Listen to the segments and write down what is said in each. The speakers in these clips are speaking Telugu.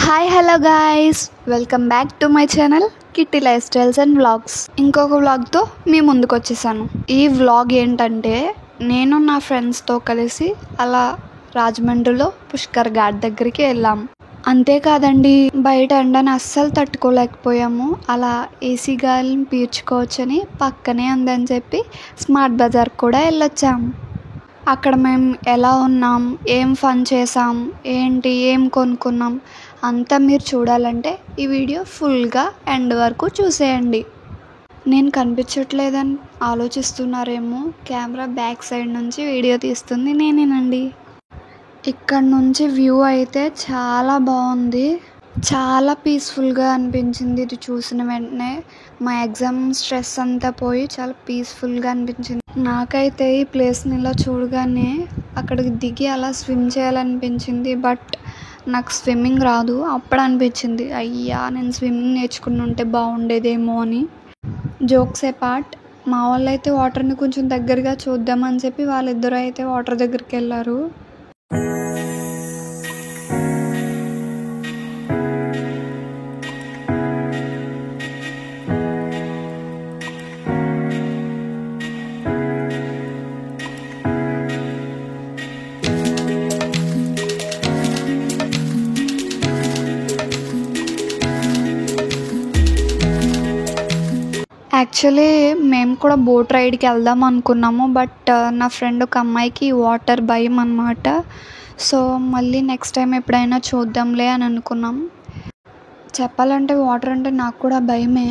Hi hello guys, welcome back to my channel kitty life styles and vlogs. ఇంకొక వ్లాగ్తో మీ ముందుకు వచ్చేసాను. ఈ వ్లాగ్ ఏంటంటే నేను నా ఫ్రెండ్స్తో కలిసి అలా రాజమండ్రిలో పుష్కర్ ఘాట్ దగ్గరికి వెళ్ళాం. అంతేకాదండి, బయట ఎండని అస్సలు తట్టుకోలేకపోయాము. అలా ఏసీ గాలిని పీల్చుకోవచ్చని పక్కనే ఉందని చెప్పి స్మార్ట్ బజార్ కూడా వెళ్ళొచ్చాం. అక్కడ మేము ఎలా ఉన్నాం, ఏం ఫన్ చేసాం, ఏంటి ఏం కొనుక్కున్నాం అంతా మీరు చూడాలంటే ఈ వీడియో ఫుల్గా ఎండ్ వరకు చూసేయండి. నేను కనిపించట్లేదని ఆలోచిస్తున్నారేమో, కెమెరా బ్యాక్ సైడ్ నుంచి వీడియో తీస్తుంది నేనేనండి. ఇక్కడ నుంచి వ్యూ అయితే చాలా బాగుంది, చాలా పీస్ఫుల్గా అనిపించింది. ఇది చూసిన వెంటనే మా ఎగ్జామ్ స్ట్రెస్ అంతా పోయి చాలా పీస్ఫుల్గా అనిపించింది. నాకైతే ఈ ప్లేస్ని ఇలా చూడగానే అక్కడికి దిగి అలా స్విమ్ చేయాలనిపించింది. బట్ నాకు స్విమ్మింగ్ రాదు. అప్పుడు అనిపించింది, అయ్యా నేను స్విమ్మింగ్ నేర్చుకుని ఉంటే బాగుండేదేమో అని. జోక్స్ ఏ పార్ట్, మా వాళ్ళు అయితే వాటర్ని కొంచెం దగ్గరగా చూద్దామని చెప్పి వాళ్ళిద్దరూ అయితే వాటర్ దగ్గరికి వెళ్ళారు. యాక్చువల్లీ మేము కూడా బోట్ రైడ్కి వెళ్దాం అనుకున్నాము. బట్ నా ఫ్రెండ్ ఒక అమ్మాయికి వాటర్ భయం అన్నమాట. సో మళ్ళీ నెక్స్ట్ టైం ఎప్పుడైనా చూద్దాంలే అని అనుకున్నాం. చెప్పాలంటే వాటర్ అంటే నాకు కూడా భయమే.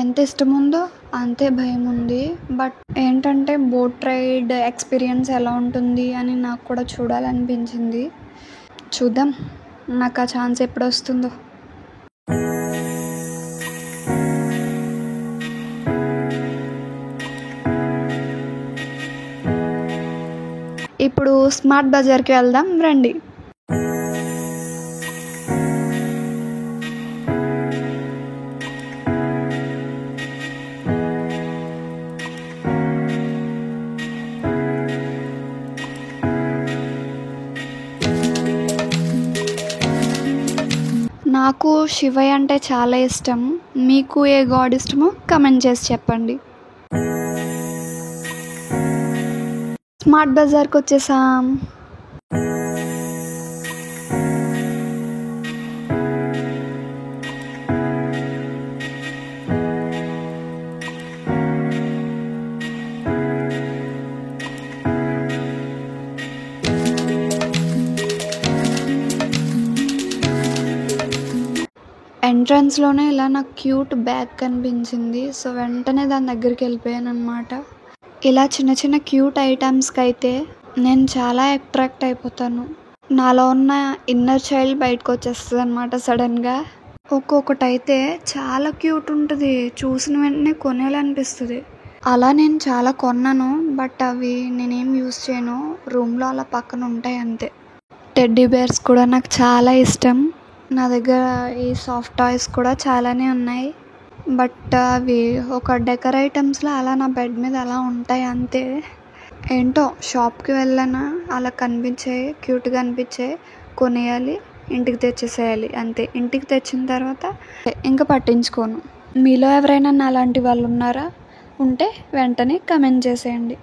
ఎంత ఇష్టం ఉందో అంతే భయం ఉంది. బట్ ఏంటంటే బోట్ రైడ్ ఎక్స్పీరియన్స్ ఎలా ఉంటుంది అని నాకు కూడా చూడాలనిపించింది. చూద్దాం నాకు ఆ ఛాన్స్ ఎప్పుడు వస్తుందో. ఇప్పుడు స్మార్ట్ బజార్కి వెళ్దాం రండి. నాకు శివయ్య అంటే చాలా ఇష్టం. మీకు ఏ గాడ్ ఇష్టమో కమెంట్ చేసి చెప్పండి. స్మార్ట్ బజార్కి వచ్చేసాం. ఎంట్రన్స్లోనే ఇలా నాకు క్యూట్ బ్యాగ్ కనిపించింది. సో వెంటనే దాని దగ్గరికి వెళ్ళిపోయాను అనమాట. ఇలా చిన్న చిన్న క్యూట్ ఐటమ్స్కి అయితే నేను చాలా అట్రాక్ట్ అయిపోతాను. నాలో ఉన్న ఇన్నర్ చైల్డ్ బయటకు వచ్చేస్తుంది అనమాట సడన్గా. ఒక్కొక్కటి అయితే చాలా క్యూట్ ఉంటుంది, చూసిన వెంటనే కొనేయాలనిపిస్తుంది. అలా నేను చాలా కొన్నాను. బట్ అవి నేనేం యూస్ చేయను, రూమ్లో అలా పక్కన ఉంటాయి అంతే. టెడ్డీ బేర్స్ కూడా నాకు చాలా ఇష్టం. నా దగ్గర ఈ సాఫ్ట్ టాయ్స్ కూడా చాలానే ఉన్నాయి. బట్ అవి ఒక డెకర్ ఐటమ్స్లో అలా నా బెడ్ మీద అలా ఉంటాయి అంతే. ఏంటో షాప్కి వెళ్ళానా అలా కనిపించాయి, క్యూట్గా అనిపించాయి, కొనేయాలి, ఇంటికి తెచ్చేసేయాలి అంతే. ఇంటికి తెచ్చిన తర్వాత ఇంకా పట్టించుకోను. మీలో ఎవరైనా అలాంటి వాళ్ళు ఉన్నారా? ఉంటే వెంటనే కమెంట్ చేసేయండి.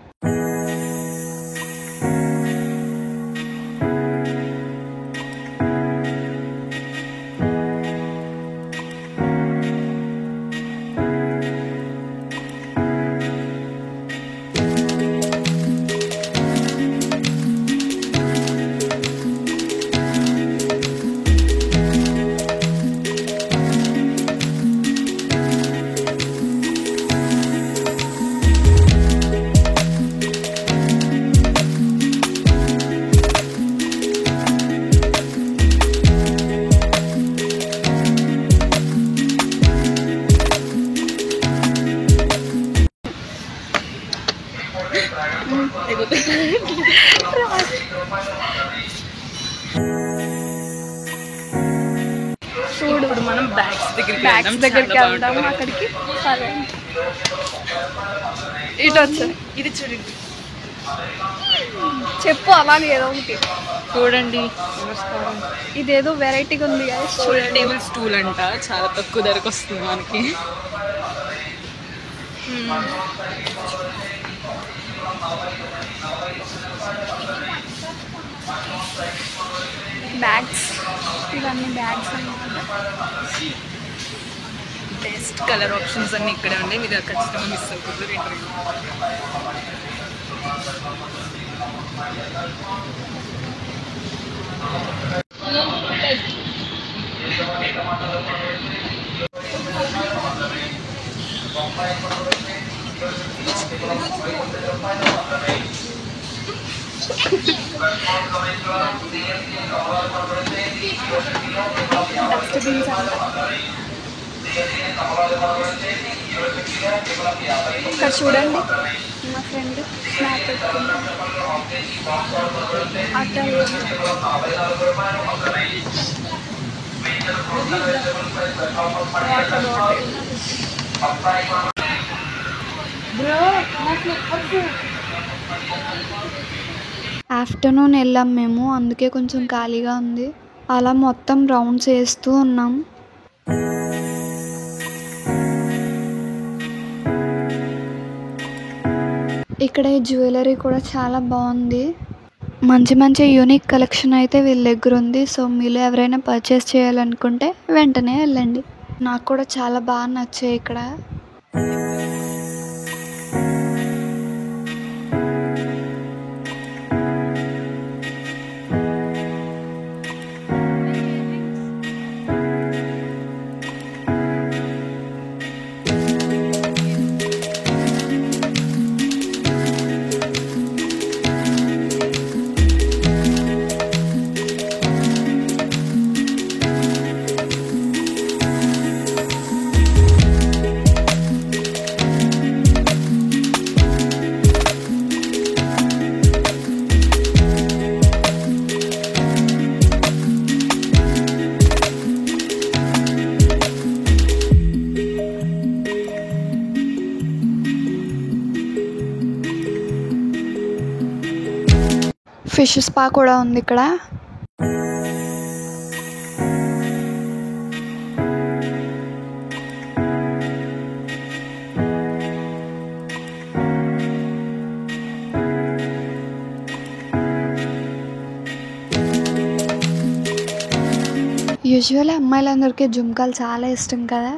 చూడు, మనం బ్యాగ్స్ దగ్గరికి వెళ్దాం. అక్కడికి ఇటు వచ్చా, ఇది చూడండి. చెప్పు అలాగే ఏదో ఒకటి. చూడండి, ఇదేదో వెరైటీగా ఉంది కదా. ఫుల్ టేబుల్ స్టూల్ అంట, చాలా తక్కువ ధరకు వస్తుంది మనకి. బ్యాగ్స్, ఇవన్నీ బ్యాగ్స్ అన్నమాట. బెస్ట్ కలర్ ఆప్షన్స్ అన్ని ఇక్కడే ఉండే, మీరు ఖచ్చితంగా మిస్ అవుతుంది. డస్ట్బిన్స్ ఇక్కడ చూడండి, మా ఫ్రెండ్ స్నాప్ పెట్టుకుంటాం. అట్లా ఆఫ్టర్నూన్ వెళ్ళాం మేము, అందుకే కొంచెం ఖాళీగా ఉంది. అలా మొత్తం రౌండ్స్ వేస్తూ ఉన్నాం. ఇక్కడ ఈ జ్యువెలరీ కూడా చాలా బాగుంది. మంచి మంచి యూనిక్ కలెక్షన్ అయితే వీళ్ళ దగ్గర ఉంది. సో మీలో ఎవరైనా పర్చేస్ చేయాలనుకుంటే వెంటనే వెళ్ళండి. నాకు కూడా చాలా బాగా నచ్చాయి ఇక్కడ. ఫిష్ స్పా కూడా ఉంది ఇక్కడ. యూజువల్లీ అమ్మాయిలందరికీ జుంకాలు చాలా ఇష్టం కదా.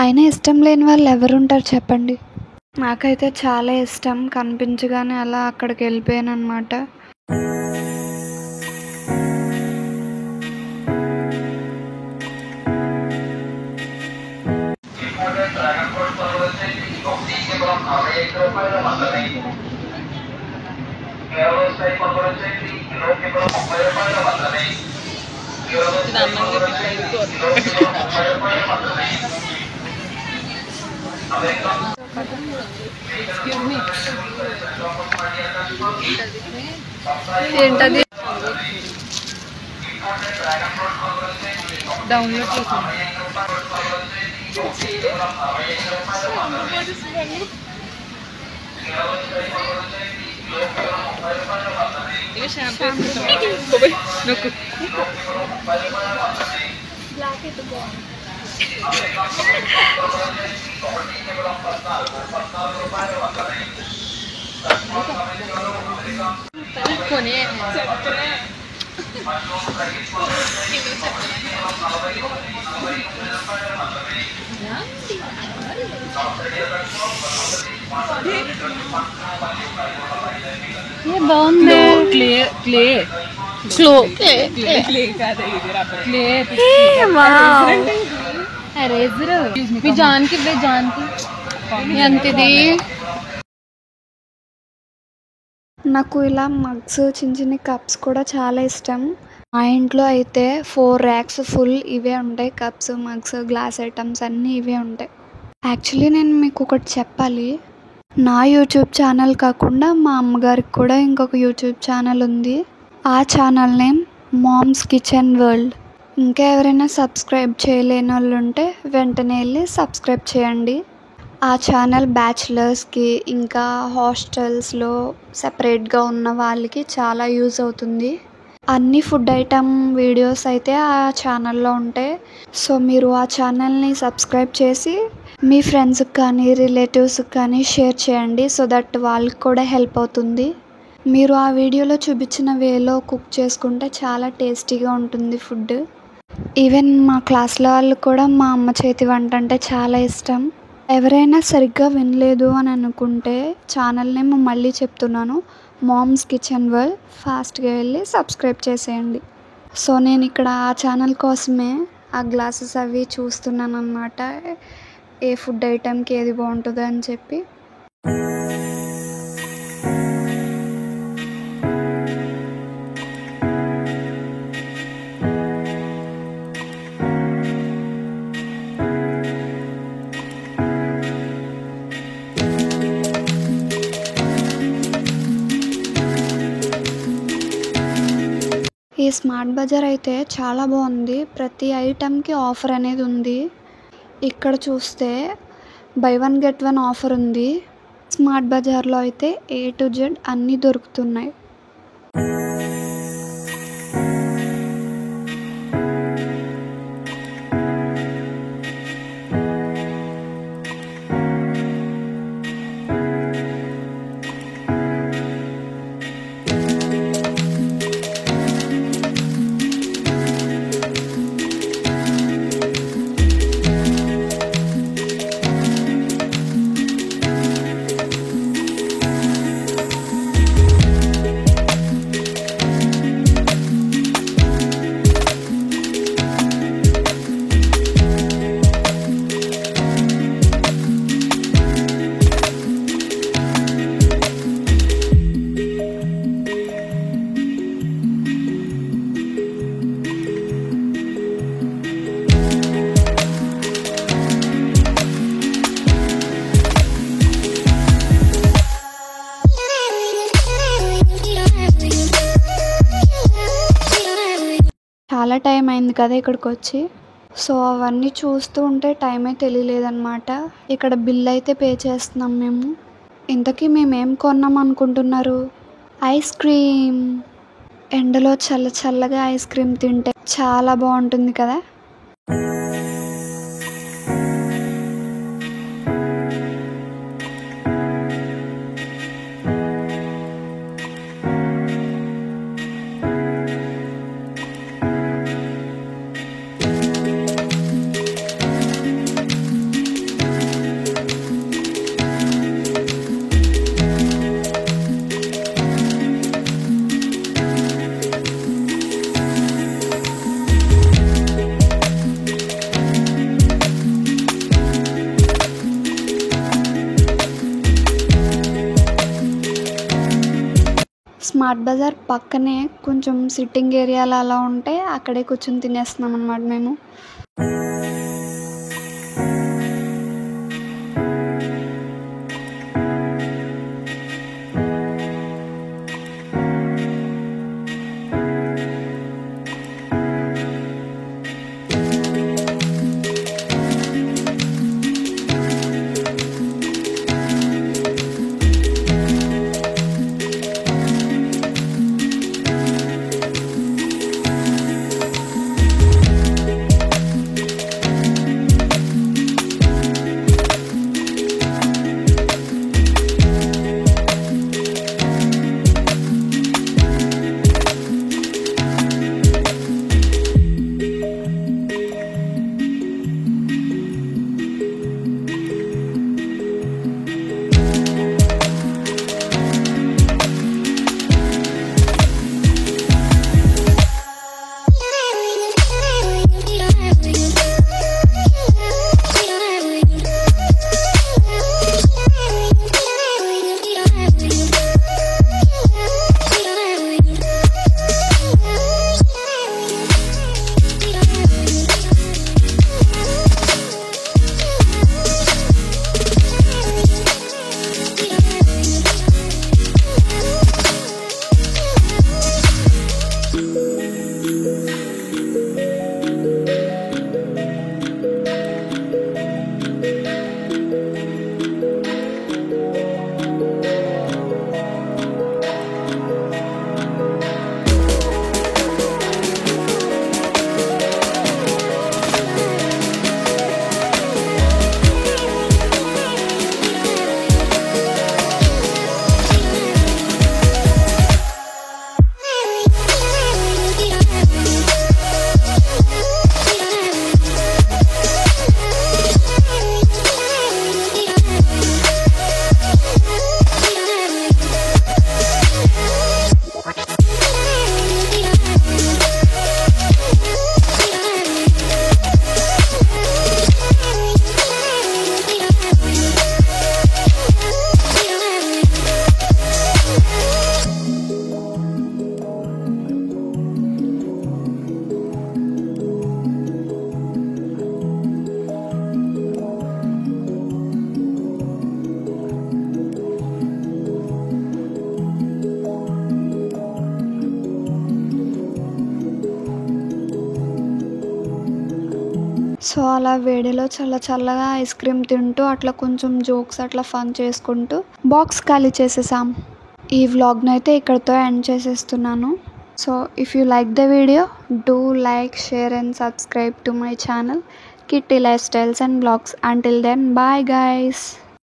అయినా ఇష్టం లేని వాళ్ళు ఎవరుంటారు చెప్పండి. నాకైతే చాలా ఇష్టం. కనిపించగానే అలా అక్కడికి వెళ్ళిపోయాను అనమాట. ఏంటది? డౌన్లోడ్ చేసాను. ఇక షాంపూ నొక్కు. కొనే బాగుంది. క్లే క్లే స్లో క్లే కాదు ఇది, రబ్బర్ క్లే. మీ జాన్కి ఎంతది? నాకు ఇలా మగ్స్, చిన్న చిన్న కప్స్ కూడా చాలా ఇష్టం. మా ఇంట్లో అయితే 4 racks ఫుల్ ఇవే ఉంటాయి. కప్స్, మగ్స్, గ్లాస్ ఐటమ్స్ అన్నీ ఇవే ఉంటాయి. యాక్చువల్లీ నేను మీకు ఒకటి చెప్పాలి. నా యూట్యూబ్ ఛానల్ కాకుండా మా అమ్మగారికి కూడా ఇంకొక యూట్యూబ్ ఛానల్ ఉంది. ఆ channel name mom's kitchen world. ఇంకా ఎవరైనా సబ్స్క్రైబ్ చేయలేని వాళ్ళు ఉంటే వెంటనే వెళ్ళి సబ్స్క్రైబ్ చేయండి. ఆ ఛానల్ బ్యాచిలర్స్కి ఇంకా హాస్టల్స్లో సపరేట్గా ఉన్న వాళ్ళకి చాలా యూజ్ అవుతుంది. అన్ని ఫుడ్ ఐటమ్ వీడియోస్ అయితే ఆ ఛానల్లో ఉంటాయి. సో మీరు ఆ ఛానల్ని సబ్స్క్రైబ్ చేసి మీ ఫ్రెండ్స్కి కానీ రిలేటివ్స్కి కానీ షేర్ చేయండి. సో దట్ వాళ్ళకి కూడా హెల్ప్ అవుతుంది. మీరు ఆ వీడియోలో చూపించిన వేలో కుక్ చేసుకుంటే చాలా టేస్టీగా ఉంటుంది ఫుడ్. ఈవెన్ మా క్లాస్లో వాళ్ళు కూడా మా అమ్మ చేతి వంట అంటే చాలా ఇష్టం. ఎవరైనా సరిగ్గా వినలేదు అని అనుకుంటే ఛానల్ నేమ్ మళ్ళీ చెప్తున్నాను, మామ్స్ కిచెన్ వరల్డ్. ఫాస్ట్గా వెళ్ళి సబ్స్క్రైబ్ చేసేయండి. సో నేను ఇక్కడ ఆ ఛానల్ కోసమే ఆ గ్లాసెస్ అవి చూస్తున్నాను అన్నమాట, ఏ ఫుడ్ ఐటెంకి ఏది బాగుంటుందో అని చెప్పి. ఈ స్మార్ట్ బజార్ అయితే చాలా బాగుంది. ప్రతి ఐటెంకి ఆఫర్ అనేది ఉంది. ఇక్కడ చూస్తే by one get one offer ఉంది. స్మార్ట్ బజార్లో అయితే A to Z అన్నీ దొరుకుతున్నాయి. చాలా టైం అయింది కదా ఇక్కడికి వచ్చి. సో అవన్నీ చూస్తూ ఉంటే టైమే తెలియలేదన్నమాట. ఇక్కడ బిల్ అయితే పే చేస్తున్నాం మేము. ఇంతకీ మేమేం కొన్నాం అనుకుంటున్నారు? Ice cream. ఎండలో చల్లగా ఐస్ క్రీమ్ తింటే చాలా బాగుంటుంది కదా. స్మార్ట్ బజార్ పక్కనే కొంచెం సిట్టింగ్ ఏరియాలు అలా ఉంటే అక్కడే కూర్చొని తినేస్తున్నాం అన్నమాట మేము. సో అలా వేడిలో చల్లగా ఐస్ క్రీమ్ తింటూ అట్లా కొంచెం జోక్స్ అట్లా ఫన్ చేసుకుంటూ బాక్స్ ఖాళీ చేసేసాం. ఈ వ్లాగ్ని అయితే ఇక్కడితో ఎండ్ చేసేస్తున్నాను. So if you like the video, do like, share and subscribe to my channel Kitty Lifestyles and Vlogs. Until then, bye guys.